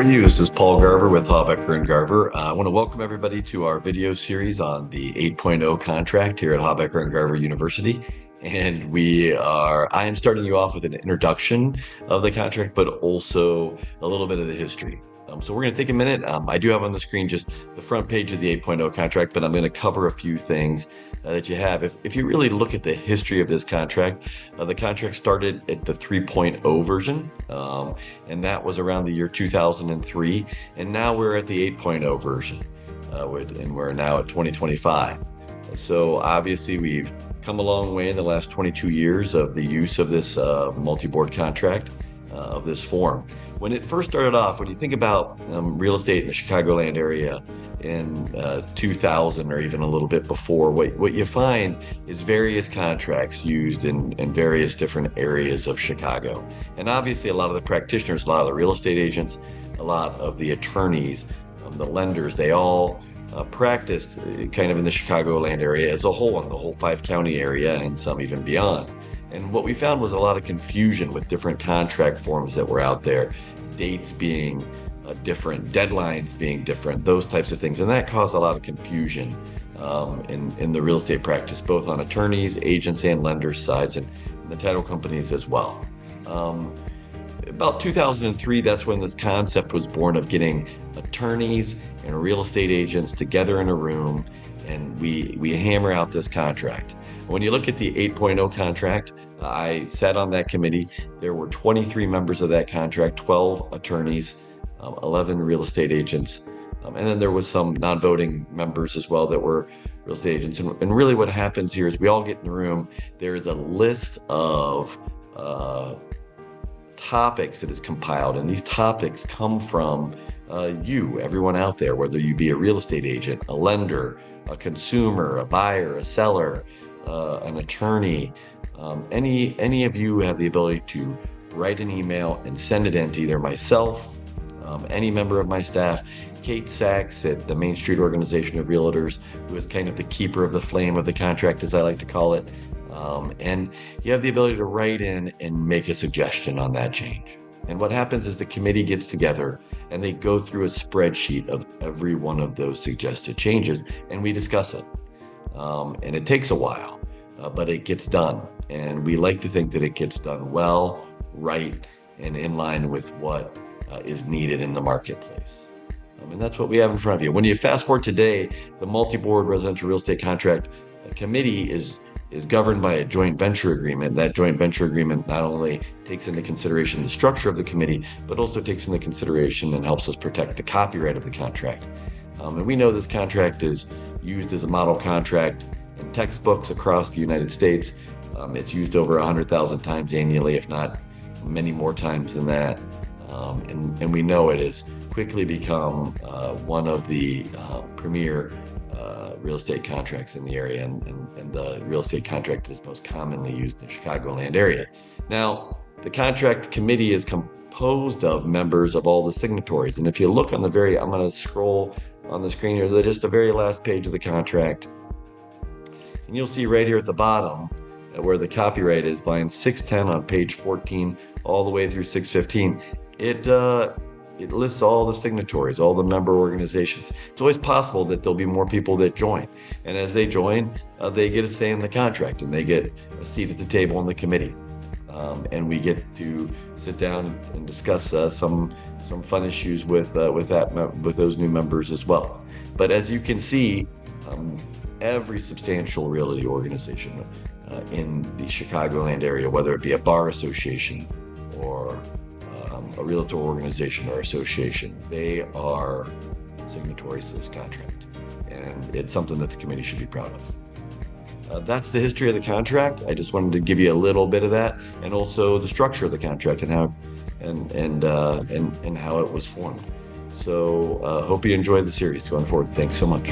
are you? This is Paul Garver with Hawbecker and Garver. I want to welcome everybody to our video series on the 8.0 contract here at Hawbecker and Garver University. And I am starting you off with an introduction of the contract, but also a little bit of the history. So we're going to take a minute. I do have on the screen just the front page of the 8.0 contract, but I'm going to cover a few things that you have. If you really look at the history of this contract, the contract started at the 3.0 version, and that was around the year 2003. And now we're at the 8.0 version, and we're now at 2025. So obviously we've come a long way in the last 22 years of the use of this multi-board contract of this form. When it first started off, when you think about real estate in the Chicagoland area in 2000 or even a little bit before, what you find is various contracts used in various different areas of Chicago. And obviously a lot of the practitioners, a lot of the real estate agents, a lot of the attorneys, the lenders, they all practiced kind of in the Chicagoland area as a whole, in the whole 5-county area and some even beyond. And what we found was a lot of confusion with different contract forms that were out there, dates being different, deadlines being different, those types of things. And that caused a lot of confusion in the real estate practice, both on attorneys, agents, and lenders' sides, and the title companies as well. About 2003, that's when this concept was born of getting attorneys and real estate agents together in a room, and we hammer out this contract. When you look at the 8.0 contract, I sat on that committee. There were 23 members of that contract, 12 attorneys, 11 real estate agents, and then there was some non-voting members as well that were real estate agents. And really what happens here is we all get in the room. There is a list of topics that is compiled, and these topics come from everyone out there, whether you be a real estate agent, a lender, a consumer, a buyer, a seller, an attorney. Any of you have the ability to write an email and send it in to either myself, any member of my staff, Kate Sachs at the Main Street Organization of Realtors, who is kind of the keeper of the flame of the contract, as I like to call it. And you have the ability to write in and make a suggestion on that change. And what happens is the committee gets together and they go through a spreadsheet of every one of those suggested changes, and we discuss it. And it takes a while, but it gets done. And we like to think that it gets done well, right, and in line with what is needed in the marketplace. And that's what we have in front of you. When you fast forward today, the multi-board residential real estate contract committee is governed by a joint venture agreement. That joint venture agreement not only takes into consideration the structure of the committee, but also takes into consideration and helps us protect the copyright of the contract. And we know this contract is used as a model contract in textbooks across the United States. It's used over 100,000 times annually, if not many more times than that. And we know it has quickly become one of the premier real estate contracts in the area, and the real estate contract is most commonly used in the Chicagoland area. Now, the contract committee is composed of members of all the signatories. And if you look on I'm going to scroll on the screen here, just the very last page of the contract. And you'll see right here at the bottom where the copyright is, line 610 on page 14, all the way through 615. It lists all the signatories, all the member organizations. It's always possible that there'll be more people that join. And as they join, they get a say in the contract, and they get a seat at the table in the committee. And we get to sit down and discuss some fun issues with those new members as well. But as you can see, every substantial realty organization in the Chicagoland area, whether it be a bar association or a realtor organization or association, they are signatories to this contract, and it's something that the committee should be proud of. That's the history of the contract. I just wanted to give you a little bit of that, and also the structure of the contract and how how it was formed. So hope you enjoyed the series going forward. Thanks so much.